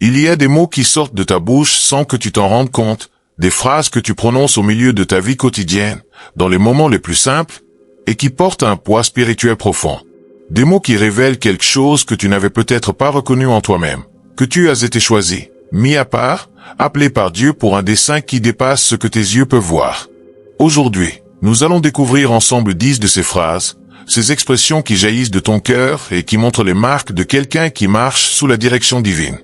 Il y a des mots qui sortent de ta bouche sans que tu t'en rendes compte, des phrases que tu prononces au milieu de ta vie quotidienne, dans les moments les plus simples, et qui portent un poids spirituel profond. Des mots qui révèlent quelque chose que tu n'avais peut-être pas reconnu en toi-même, que tu as été choisi, mis à part, appelé par Dieu pour un dessein qui dépasse ce que tes yeux peuvent voir. Aujourd'hui, nous allons découvrir ensemble 10 de ces phrases, ces expressions qui jaillissent de ton cœur et qui montrent les marques de quelqu'un qui marche sous la direction divine.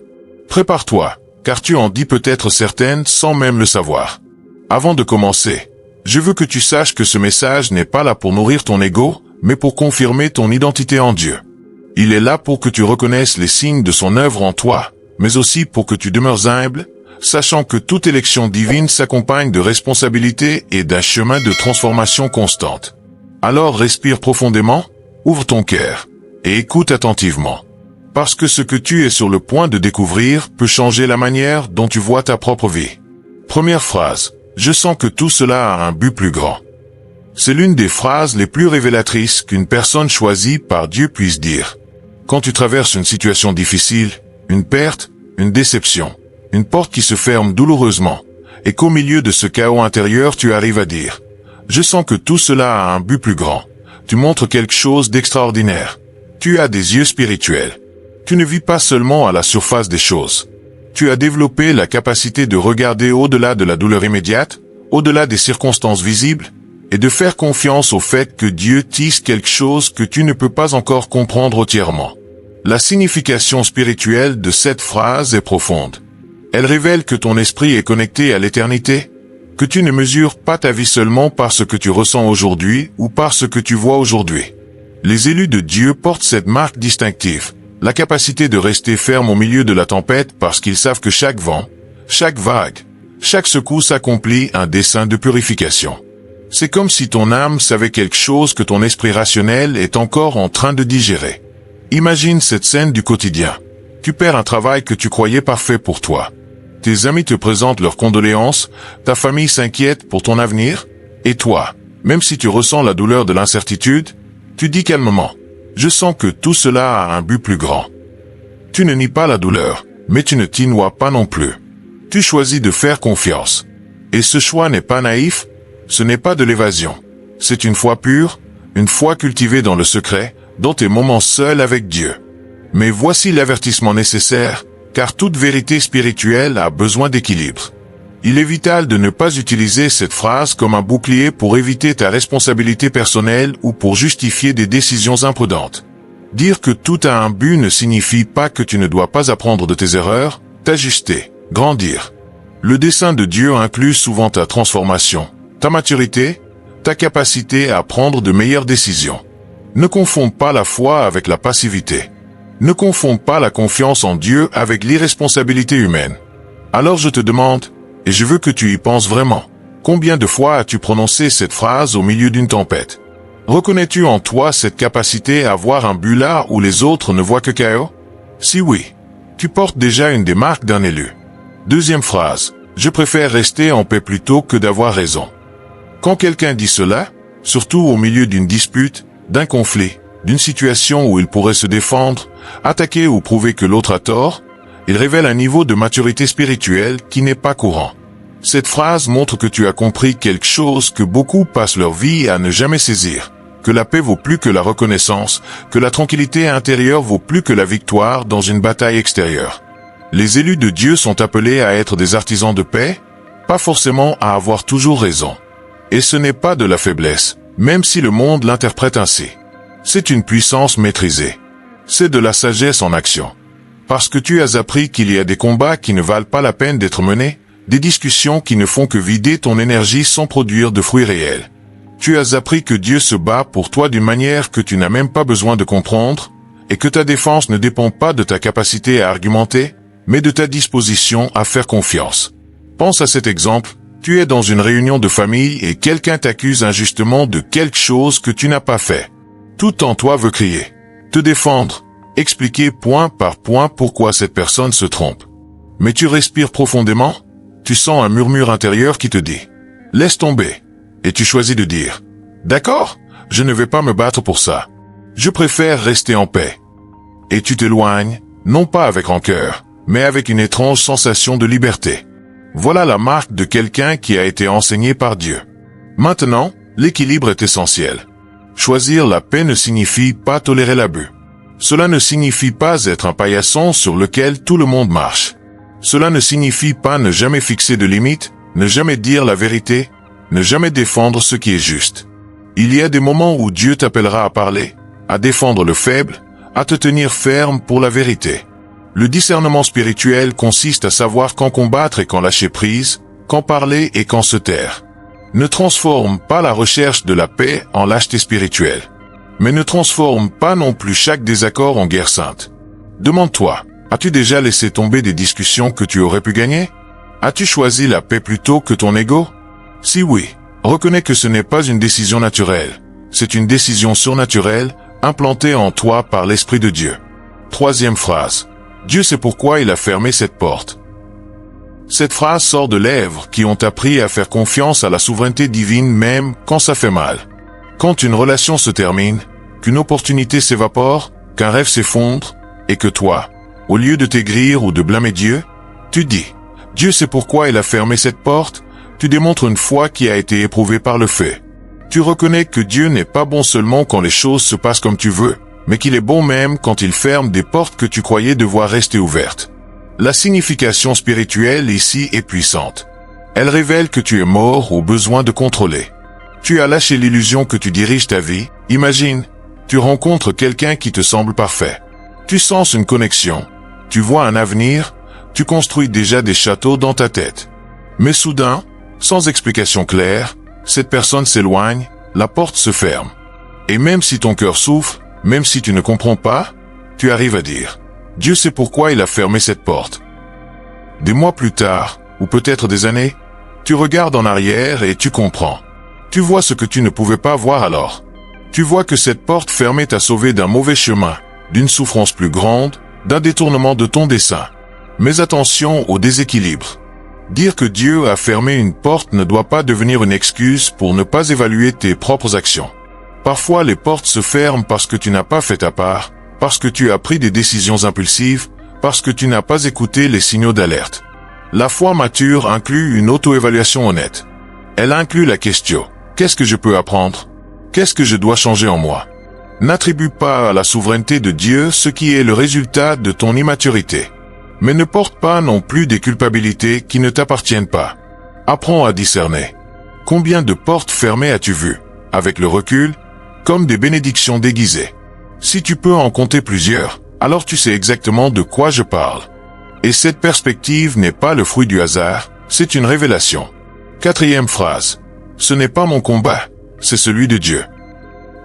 Prépare-toi, car tu en dis peut-être certaines sans même le savoir. Avant de commencer, je veux que tu saches que ce message n'est pas là pour nourrir ton ego, mais pour confirmer ton identité en Dieu. Il est là pour que tu reconnaisses les signes de son œuvre en toi, mais aussi pour que tu demeures humble, sachant que toute élection divine s'accompagne de responsabilités et d'un chemin de transformation constante. Alors respire profondément, ouvre ton cœur, et écoute attentivement. Parce que ce que tu es sur le point de découvrir peut changer la manière dont tu vois ta propre vie. Première phrase, je sens que tout cela a un but plus grand. C'est l'une des phrases les plus révélatrices qu'une personne choisie par Dieu puisse dire. Quand tu traverses une situation difficile, une perte, une déception, une porte qui se ferme douloureusement, et qu'au milieu de ce chaos intérieur tu arrives à dire « Je sens que tout cela a un but plus grand », tu montres quelque chose d'extraordinaire. Tu as des yeux spirituels. Tu ne vis pas seulement à la surface des choses. Tu as développé la capacité de regarder au-delà de la douleur immédiate, au-delà des circonstances visibles, et de faire confiance au fait que Dieu tisse quelque chose que tu ne peux pas encore comprendre entièrement. La signification spirituelle de cette phrase est profonde. Elle révèle que ton esprit est connecté à l'éternité, que tu ne mesures pas ta vie seulement par ce que tu ressens aujourd'hui ou par ce que tu vois aujourd'hui. Les élus de Dieu portent cette marque distinctive, la capacité de rester ferme au milieu de la tempête parce qu'ils savent que chaque vent, chaque vague, chaque secousse accomplit un dessein de purification. C'est comme si ton âme savait quelque chose que ton esprit rationnel est encore en train de digérer. Imagine cette scène du quotidien. Tu perds un travail que tu croyais parfait pour toi. Tes amis te présentent leurs condoléances, ta famille s'inquiète pour ton avenir, et toi, même si tu ressens la douleur de l'incertitude, tu dis calmement « Je sens que tout cela a un but plus grand ». Tu ne nies pas la douleur, mais tu ne t'y noies pas non plus. Tu choisis de faire confiance. Et ce choix n'est pas naïf, ce n'est pas de l'évasion. C'est une foi pure, une foi cultivée dans le secret, dans tes moments seuls avec Dieu. Mais voici l'avertissement nécessaire, car toute vérité spirituelle a besoin d'équilibre. Il est vital de ne pas utiliser cette phrase comme un bouclier pour éviter ta responsabilité personnelle ou pour justifier des décisions imprudentes. Dire que tout a un but ne signifie pas que tu ne dois pas apprendre de tes erreurs, t'ajuster, grandir. Le dessein de Dieu inclut souvent ta transformation, ta maturité, ta capacité à prendre de meilleures décisions. Ne confonds pas la foi avec la passivité. Ne confonds pas la confiance en Dieu avec l'irresponsabilité humaine. Alors je te demande, et je veux que tu y penses vraiment, combien de fois as-tu prononcé cette phrase au milieu d'une tempête? Reconnais-tu en toi cette capacité à voir un but là où les autres ne voient que chaos? Si oui, tu portes déjà une des marques d'un élu. Deuxième phrase, je préfère rester en paix plutôt que d'avoir raison. Quand quelqu'un dit cela, surtout au milieu d'une dispute, d'un conflit, d'une situation où il pourrait se défendre, attaquer ou prouver que l'autre a tort, il révèle un niveau de maturité spirituelle qui n'est pas courant. Cette phrase montre que tu as compris quelque chose que beaucoup passent leur vie à ne jamais saisir, que la paix vaut plus que la reconnaissance, que la tranquillité intérieure vaut plus que la victoire dans une bataille extérieure. Les élus de Dieu sont appelés à être des artisans de paix, pas forcément à avoir toujours raison. Et ce n'est pas de la faiblesse, même si le monde l'interprète ainsi. C'est une puissance maîtrisée. C'est de la sagesse en action. Parce que tu as appris qu'il y a des combats qui ne valent pas la peine d'être menés, des discussions qui ne font que vider ton énergie sans produire de fruits réels. Tu as appris que Dieu se bat pour toi d'une manière que tu n'as même pas besoin de comprendre, et que ta défense ne dépend pas de ta capacité à argumenter, mais de ta disposition à faire confiance. Pense à cet exemple, tu es dans une réunion de famille et quelqu'un t'accuse injustement de quelque chose que tu n'as pas fait. Tout en toi veut crier, te défendre, expliquer point par point pourquoi cette personne se trompe. Mais tu respires profondément, tu sens un murmure intérieur qui te dit « Laisse tomber ». Et tu choisis de dire « D'accord, je ne vais pas me battre pour ça. Je préfère rester en paix. » Et tu t'éloignes, non pas avec rancœur, mais avec une étrange sensation de liberté. Voilà la marque de quelqu'un qui a été enseigné par Dieu. Maintenant, l'équilibre est essentiel. Choisir la paix ne signifie pas tolérer l'abus. Cela ne signifie pas être un paillasson sur lequel tout le monde marche. Cela ne signifie pas ne jamais fixer de limites, ne jamais dire la vérité, ne jamais défendre ce qui est juste. Il y a des moments où Dieu t'appellera à parler, à défendre le faible, à te tenir ferme pour la vérité. Le discernement spirituel consiste à savoir quand combattre et quand lâcher prise, quand parler et quand se taire. Ne transforme pas la recherche de la paix en lâcheté spirituelle. Mais ne transforme pas non plus chaque désaccord en guerre sainte. Demande-toi, as-tu déjà laissé tomber des discussions que tu aurais pu gagner? As-tu choisi la paix plutôt que ton ego? Si oui, reconnais que ce n'est pas une décision naturelle. C'est une décision surnaturelle, implantée en toi par l'Esprit de Dieu. Troisième phrase. Dieu sait pourquoi il a fermé cette porte. Cette phrase sort de lèvres qui ont appris à faire confiance à la souveraineté divine même quand ça fait mal. Quand une relation se termine, qu'une opportunité s'évapore, qu'un rêve s'effondre, et que toi, au lieu de t'aigrir ou de blâmer Dieu, tu dis, Dieu sait pourquoi il a fermé cette porte, tu démontres une foi qui a été éprouvée par le fait. Tu reconnais que Dieu n'est pas bon seulement quand les choses se passent comme tu veux, mais qu'il est bon même quand il ferme des portes que tu croyais devoir rester ouvertes. La signification spirituelle ici est puissante. Elle révèle que tu es mort au besoin de contrôler. Tu as lâché l'illusion que tu diriges ta vie. Imagine, tu rencontres quelqu'un qui te semble parfait. Tu sens une connexion. Tu vois un avenir. Tu construis déjà des châteaux dans ta tête. Mais soudain, sans explication claire, cette personne s'éloigne, la porte se ferme. Et même si ton cœur souffre, même si tu ne comprends pas, tu arrives à dire, Dieu sait pourquoi il a fermé cette porte. Des mois plus tard, ou peut-être des années, tu regardes en arrière et tu comprends. Tu vois ce que tu ne pouvais pas voir alors. Tu vois que cette porte fermée t'a sauvé d'un mauvais chemin, d'une souffrance plus grande, d'un détournement de ton dessein. Mais attention au déséquilibre. Dire que Dieu a fermé une porte ne doit pas devenir une excuse pour ne pas évaluer tes propres actions. Parfois les portes se ferment parce que tu n'as pas fait ta part, parce que tu as pris des décisions impulsives, parce que tu n'as pas écouté les signaux d'alerte. La foi mature inclut une auto-évaluation honnête. Elle inclut la question, qu'est-ce que je peux apprendre? Qu'est-ce que je dois changer en moi? N'attribue pas à la souveraineté de Dieu ce qui est le résultat de ton immaturité. Mais ne porte pas non plus des culpabilités qui ne t'appartiennent pas. Apprends à discerner. Combien de portes fermées as-tu vues, avec le recul, comme des bénédictions déguisées? Si tu peux en compter plusieurs, alors tu sais exactement de quoi je parle. Et cette perspective n'est pas le fruit du hasard, c'est une révélation. Quatrième phrase. Ce n'est pas mon combat, c'est celui de Dieu.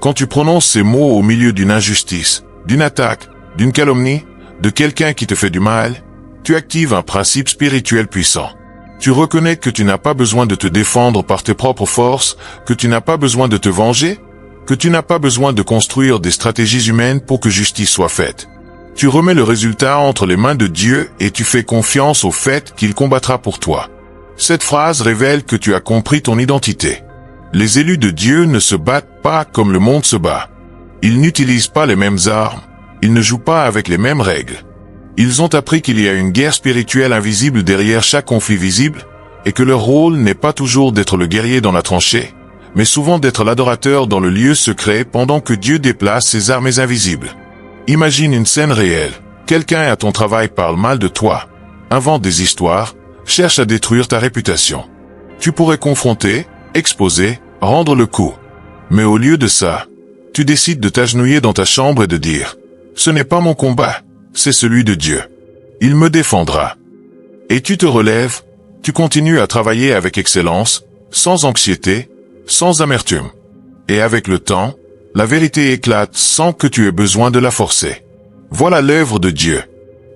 Quand tu prononces ces mots au milieu d'une injustice, d'une attaque, d'une calomnie, de quelqu'un qui te fait du mal, tu actives un principe spirituel puissant. Tu reconnais que tu n'as pas besoin de te défendre par tes propres forces, que tu n'as pas besoin de te venger, que tu n'as pas besoin de construire des stratégies humaines pour que justice soit faite. Tu remets le résultat entre les mains de Dieu et tu fais confiance au fait qu'il combattra pour toi. Cette phrase révèle que tu as compris ton identité. Les élus de Dieu ne se battent pas comme le monde se bat. Ils n'utilisent pas les mêmes armes. Ils ne jouent pas avec les mêmes règles. Ils ont appris qu'il y a une guerre spirituelle invisible derrière chaque conflit visible, et que leur rôle n'est pas toujours d'être le guerrier dans la tranchée, mais souvent d'être l'adorateur dans le lieu secret pendant que Dieu déplace ses armées invisibles. Imagine une scène réelle. Quelqu'un à ton travail parle mal de toi, invente des histoires, cherche à détruire ta réputation. Tu pourrais confronter, exposer, rendre le coup. Mais au lieu de ça, tu décides de t'agenouiller dans ta chambre et de dire « Ce n'est pas mon combat, c'est celui de Dieu. Il me défendra. » Et tu te relèves, tu continues à travailler avec excellence, sans anxiété, sans amertume. Et avec le temps, la vérité éclate sans que tu aies besoin de la forcer. Voilà l'œuvre de Dieu.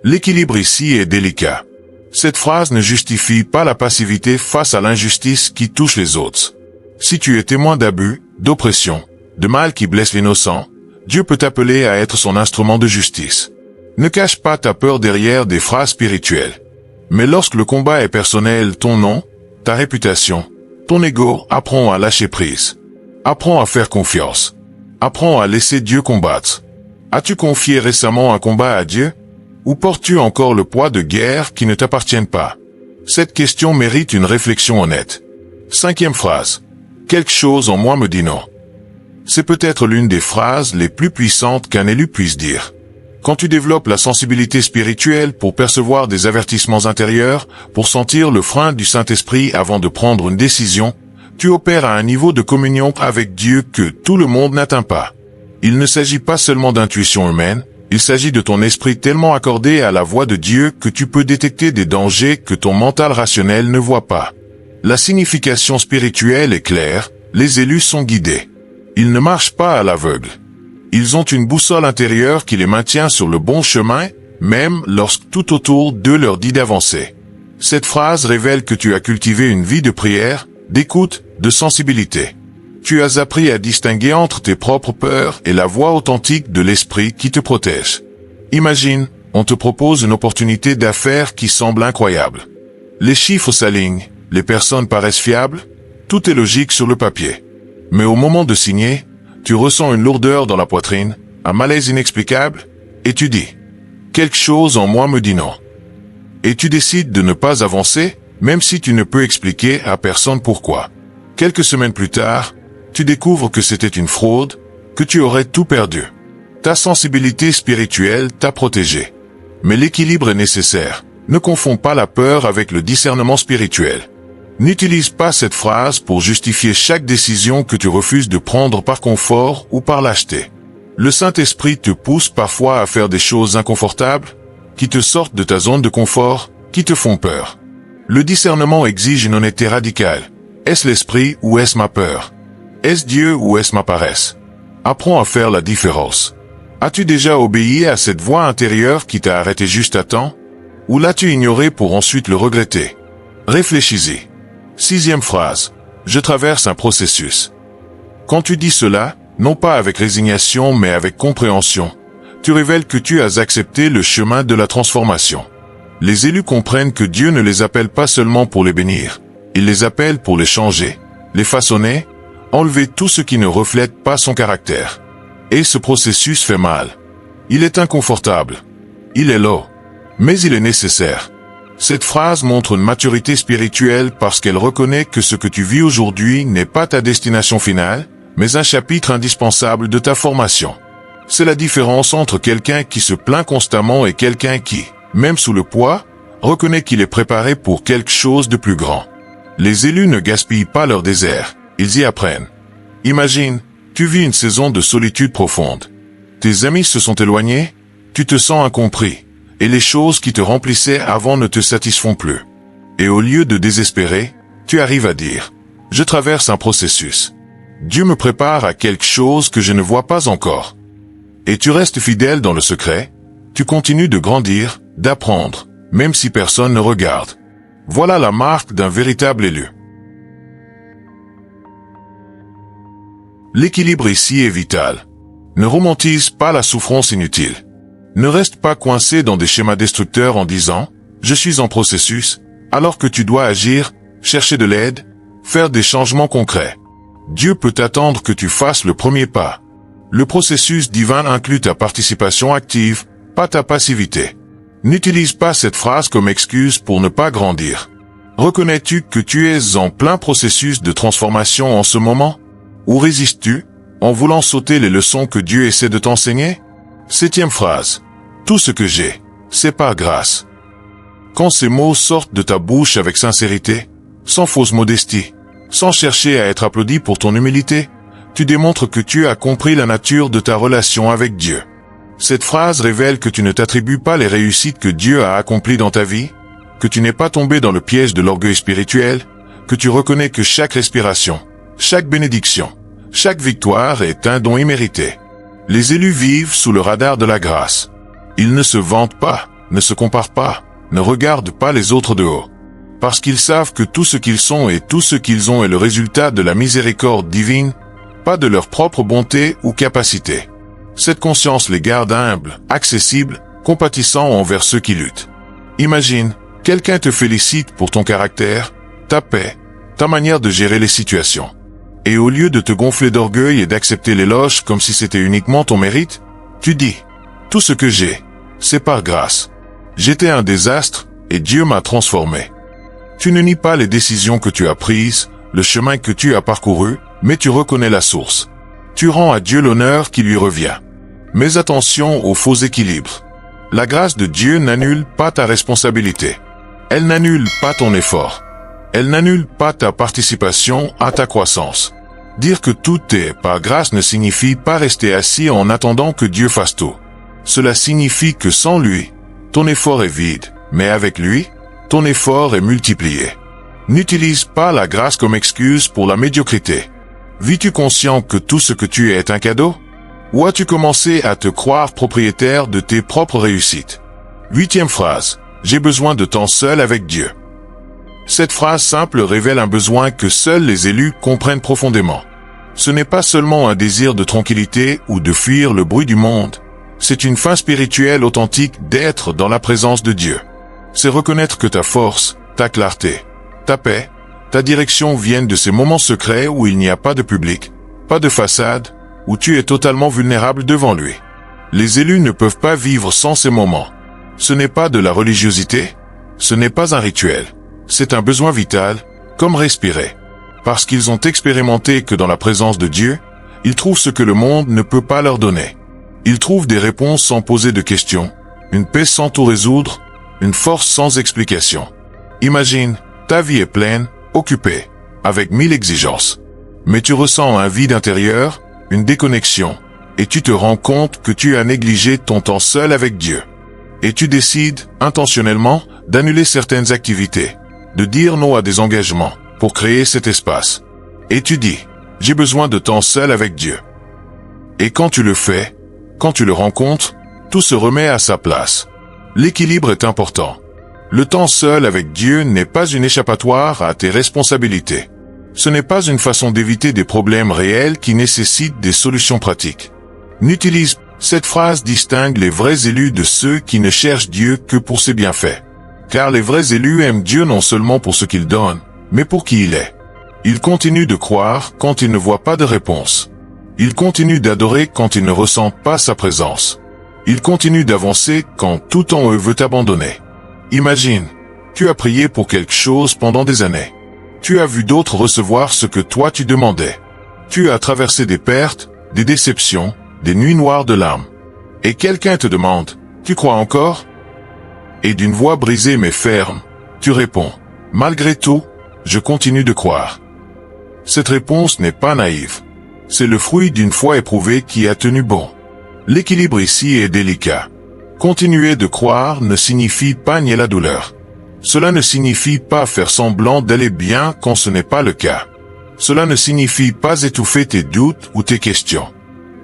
L'équilibre ici est délicat. Cette phrase ne justifie pas la passivité face à l'injustice qui touche les autres. Si tu es témoin d'abus, d'oppression, de mal qui blesse l'innocent, Dieu peut t'appeler à être son instrument de justice. Ne cache pas ta peur derrière des phrases spirituelles. Mais lorsque le combat est personnel, ton nom, ta réputation, ton ego, apprends à lâcher prise. Apprends à faire confiance. Apprends à laisser Dieu combattre. As-tu confié récemment un combat à Dieu? Ou portes-tu encore le poids de guerres qui ne t'appartiennent pas? Cette question mérite une réflexion honnête. 5e phrase. Quelque chose en moi me dit non. C'est peut-être l'une des phrases les plus puissantes qu'un élu puisse dire. Quand tu développes la sensibilité spirituelle pour percevoir des avertissements intérieurs, pour sentir le frein du Saint-Esprit avant de prendre une décision, tu opères à un niveau de communion avec Dieu que tout le monde n'atteint pas. Il ne s'agit pas seulement d'intuition humaine, il s'agit de ton esprit tellement accordé à la voix de Dieu que tu peux détecter des dangers que ton mental rationnel ne voit pas. La signification spirituelle est claire, les élus sont guidés. Ils ne marchent pas à l'aveugle. Ils ont une boussole intérieure qui les maintient sur le bon chemin, même lorsque tout autour d'eux leur dit d'avancer. Cette phrase révèle que tu as cultivé une vie de prière, d'écoute, de sensibilité. Tu as appris à distinguer entre tes propres peurs et la voix authentique de l'esprit qui te protège. Imagine, on te propose une opportunité d'affaires qui semble incroyable. Les chiffres s'alignent, les personnes paraissent fiables, tout est logique sur le papier. Mais au moment de signer, tu ressens une lourdeur dans la poitrine, un malaise inexplicable, et tu dis « Quelque chose en moi me dit non ». Et tu décides de ne pas avancer, même si tu ne peux expliquer à personne pourquoi. Quelques semaines plus tard, tu découvres que c'était une fraude, que tu aurais tout perdu. Ta sensibilité spirituelle t'a protégé. Mais l'équilibre est nécessaire. Ne confonds pas la peur avec le discernement spirituel. N'utilise pas cette phrase pour justifier chaque décision que tu refuses de prendre par confort ou par lâcheté. Le Saint-Esprit te pousse parfois à faire des choses inconfortables, qui te sortent de ta zone de confort, qui te font peur. Le discernement exige une honnêteté radicale. Est-ce l'esprit ou est-ce ma peur? Est-ce Dieu ou est-ce ma paresse? Apprends à faire la différence. As-tu déjà obéi à cette voix intérieure qui t'a arrêté juste à temps? Ou l'as-tu ignoré pour ensuite le regretter? Réfléchis-y. 6e phrase. Je traverse un processus. Quand tu dis cela, non pas avec résignation mais avec compréhension, tu révèles que tu as accepté le chemin de la transformation. Les élus comprennent que Dieu ne les appelle pas seulement pour les bénir. Il les appelle pour les changer, les façonner, enlever tout ce qui ne reflète pas son caractère. Et ce processus fait mal. Il est inconfortable. Il est long. Mais il est nécessaire. Cette phrase montre une maturité spirituelle parce qu'elle reconnaît que ce que tu vis aujourd'hui n'est pas ta destination finale, mais un chapitre indispensable de ta formation. C'est la différence entre quelqu'un qui se plaint constamment et quelqu'un qui, même sous le poids, reconnaît qu'il est préparé pour quelque chose de plus grand. Les élus ne gaspillent pas leur désert, ils y apprennent. Imagine, tu vis une saison de solitude profonde. Tes amis se sont éloignés, tu te sens incompris. Et les choses qui te remplissaient avant ne te satisfont plus. Et au lieu de désespérer, tu arrives à dire « Je traverse un processus. Dieu me prépare à quelque chose que je ne vois pas encore. » Et tu restes fidèle dans le secret, tu continues de grandir, d'apprendre, même si personne ne regarde. Voilà la marque d'un véritable élu. L'équilibre ici est vital. Ne romantise pas la souffrance inutile. Ne reste pas coincé dans des schémas destructeurs en disant « Je suis en processus », alors que tu dois agir, chercher de l'aide, faire des changements concrets. Dieu peut attendre que tu fasses le premier pas. Le processus divin inclut ta participation active, pas ta passivité. N'utilise pas cette phrase comme excuse pour ne pas grandir. Reconnais-tu que tu es en plein processus de transformation en ce moment? Ou résistes-tu, en voulant sauter les leçons que Dieu essaie de t'enseigner? 7e phrase. Tout ce que j'ai, c'est par grâce. Quand ces mots sortent de ta bouche avec sincérité, sans fausse modestie, sans chercher à être applaudi pour ton humilité, tu démontres que tu as compris la nature de ta relation avec Dieu. Cette phrase révèle que tu ne t'attribues pas les réussites que Dieu a accomplies dans ta vie, que tu n'es pas tombé dans le piège de l'orgueil spirituel, que tu reconnais que chaque respiration, chaque bénédiction, chaque victoire est un don immérité. Les élus vivent sous le radar de la grâce. Ils ne se vantent pas, ne se comparent pas, ne regardent pas les autres de haut. Parce qu'ils savent que tout ce qu'ils sont et tout ce qu'ils ont est le résultat de la miséricorde divine, pas de leur propre bonté ou capacité. Cette conscience les garde humbles, accessibles, compatissants envers ceux qui luttent. Imagine, quelqu'un te félicite pour ton caractère, ta paix, ta manière de gérer les situations. Et au lieu de te gonfler d'orgueil et d'accepter l'éloge comme si c'était uniquement ton mérite, tu dis « Tout ce que j'ai, c'est par grâce ». J'étais un désastre, et Dieu m'a transformé. Tu ne nies pas les décisions que tu as prises, le chemin que tu as parcouru, mais tu reconnais la source. Tu rends à Dieu l'honneur qui lui revient. Mais attention aux faux équilibres. La grâce de Dieu n'annule pas ta responsabilité. Elle n'annule pas ton effort. Elle n'annule pas ta participation à ta croissance. Dire que tout est par grâce ne signifie pas rester assis en attendant que Dieu fasse tout. Cela signifie que sans lui, ton effort est vide, mais avec lui, ton effort est multiplié. N'utilise pas la grâce comme excuse pour la médiocrité. Vis-tu conscient que tout ce que tu es est un cadeau? Ou as-tu commencé à te croire propriétaire de tes propres réussites? 8e phrase. J'ai besoin de temps seul avec Dieu. Cette phrase simple révèle un besoin que seuls les élus comprennent profondément. Ce n'est pas seulement un désir de tranquillité ou de fuir le bruit du monde. C'est une fin spirituelle authentique d'être dans la présence de Dieu. C'est reconnaître que ta force, ta clarté, ta paix, ta direction viennent de ces moments secrets où il n'y a pas de public, pas de façade, où tu es totalement vulnérable devant lui. Les élus ne peuvent pas vivre sans ces moments. Ce n'est pas de la religiosité, ce n'est pas un rituel. C'est un besoin vital, comme respirer. Parce qu'ils ont expérimenté que dans la présence de Dieu, ils trouvent ce que le monde ne peut pas leur donner. Ils trouvent des réponses sans poser de questions, une paix sans tout résoudre, une force sans explication. Imagine, ta vie est pleine, occupée, avec 1000 exigences. Mais tu ressens un vide intérieur, une déconnexion, et tu te rends compte que tu as négligé ton temps seul avec Dieu. Et tu décides, intentionnellement, d'annuler certaines activités, de dire non à des engagements, pour créer cet espace. Et tu dis, j'ai besoin de temps seul avec Dieu. Et quand tu le fais, quand tu le rencontres, tout se remet à sa place. L'équilibre est important. Le temps seul avec Dieu n'est pas une échappatoire à tes responsabilités. Ce n'est pas une façon d'éviter des problèmes réels qui nécessitent des solutions pratiques. N'utilise cette phrase distingue les vrais élus de ceux qui ne cherchent Dieu que pour ses bienfaits. Car les vrais élus aiment Dieu non seulement pour ce qu'il donne, mais pour qui il est. Ils continuent de croire quand ils ne voient pas de réponse. Ils continuent d'adorer quand ils ne ressentent pas sa présence. Ils continuent d'avancer quand tout en eux veut abandonner. Imagine, tu as prié pour quelque chose pendant des années. Tu as vu d'autres recevoir ce que toi tu demandais. Tu as traversé des pertes, des déceptions, des nuits noires de larmes. Et quelqu'un te demande, tu crois encore? Et d'une voix brisée mais ferme, tu réponds, malgré tout, je continue de croire. Cette réponse n'est pas naïve. C'est le fruit d'une foi éprouvée qui a tenu bon. L'équilibre ici est délicat. Continuer de croire ne signifie pas nier la douleur. Cela ne signifie pas faire semblant d'aller bien quand ce n'est pas le cas. Cela ne signifie pas étouffer tes doutes ou tes questions.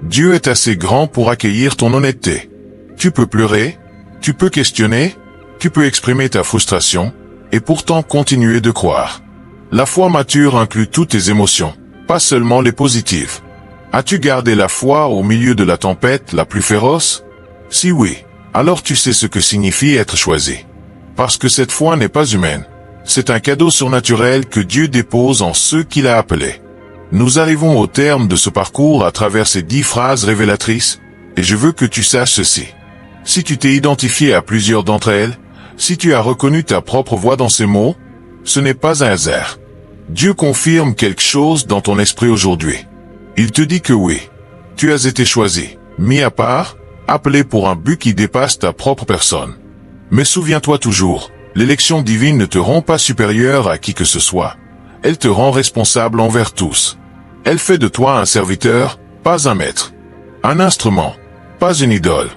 Dieu est assez grand pour accueillir ton honnêteté. Tu peux pleurer, tu peux questionner, tu peux exprimer ta frustration, et pourtant continuer de croire. La foi mature inclut toutes tes émotions, pas seulement les positives. As-tu gardé la foi au milieu de la tempête la plus féroce? Si oui, alors tu sais ce que signifie être choisi. Parce que cette foi n'est pas humaine. C'est un cadeau surnaturel que Dieu dépose en ceux qu'il a appelés. Nous arrivons au terme de ce parcours à travers ces 10 phrases révélatrices, et je veux que tu saches ceci. Si tu t'es identifié à plusieurs d'entre elles, si tu as reconnu ta propre voix dans ces mots, ce n'est pas un hasard. Dieu confirme quelque chose dans ton esprit aujourd'hui. Il te dit que oui, tu as été choisi, mis à part, appelé pour un but qui dépasse ta propre personne. Mais souviens-toi toujours, l'élection divine ne te rend pas supérieur à qui que ce soit. Elle te rend responsable envers tous. Elle fait de toi un serviteur, pas un maître. Un instrument, pas une idole.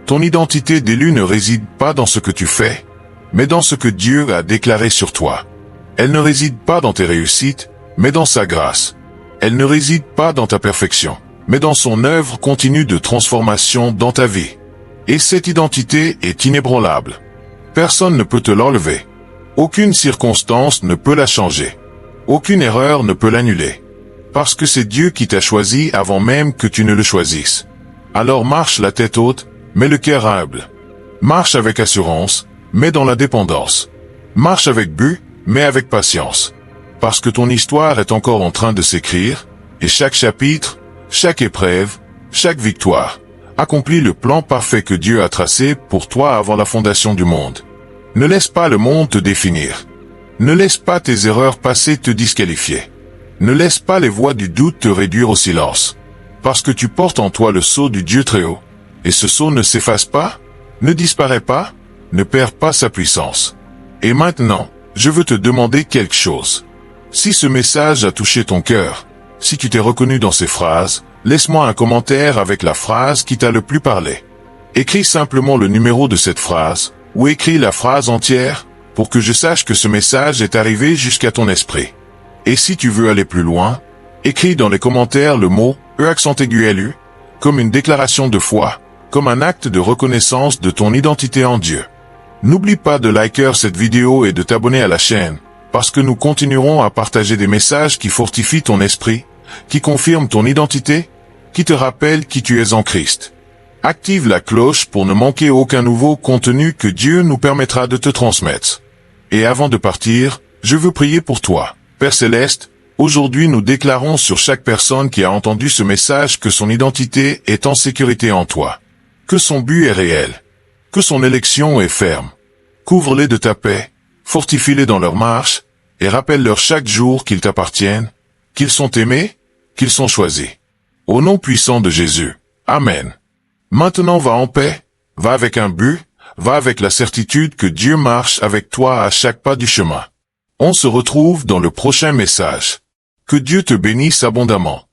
Ton identité d'élu ne réside pas dans ce que tu fais, mais dans ce que Dieu a déclaré sur toi. Elle ne réside pas dans tes réussites, mais dans sa grâce. Elle ne réside pas dans ta perfection, mais dans son œuvre continue de transformation dans ta vie. Et cette identité est inébranlable. Personne ne peut te l'enlever. Aucune circonstance ne peut la changer. Aucune erreur ne peut l'annuler. Parce que c'est Dieu qui t'a choisi avant même que tu ne le choisisses. Alors marche la tête haute, mais le cœur humble. Marche avec assurance, mais dans la dépendance. Marche avec but, mais avec patience. Parce que ton histoire est encore en train de s'écrire, et chaque chapitre, chaque épreuve, chaque victoire, Accomplis le plan parfait que Dieu a tracé pour toi avant la fondation du monde. Ne laisse pas le monde te définir. Ne laisse pas tes erreurs passées te disqualifier. Ne laisse pas les voix du doute te réduire au silence. Parce que tu portes en toi le sceau du Dieu très haut. Et ce sceau ne s'efface pas, ne disparaît pas, ne perd pas sa puissance. Et maintenant, je veux te demander quelque chose. Si ce message a touché ton cœur, si tu t'es reconnu dans ces phrases, laisse-moi un commentaire avec la phrase qui t'a le plus parlé. Écris simplement le numéro de cette phrase, ou écris la phrase entière, pour que je sache que ce message est arrivé jusqu'à ton esprit. Et si tu veux aller plus loin, écris dans les commentaires le mot E-U, comme une déclaration de foi, comme un acte de reconnaissance de ton identité en Dieu. N'oublie pas de liker cette vidéo et de t'abonner à la chaîne, parce que nous continuerons à partager des messages qui fortifient ton esprit, qui confirment ton identité, qui te rappellent qui tu es en Christ. Active la cloche pour ne manquer aucun nouveau contenu que Dieu nous permettra de te transmettre. Et avant de partir, je veux prier pour toi. Père Céleste, aujourd'hui nous déclarons sur chaque personne qui a entendu ce message que son identité est en sécurité en toi. Que son but est réel. Que son élection est ferme. Couvre-les de ta paix, fortifie-les dans leur marche, et rappelle-leur chaque jour qu'ils t'appartiennent, qu'ils sont aimés, qu'ils sont choisis. Au nom puissant de Jésus. Amen. Maintenant va en paix, va avec un but, va avec la certitude que Dieu marche avec toi à chaque pas du chemin. On se retrouve dans le prochain message. Que Dieu te bénisse abondamment.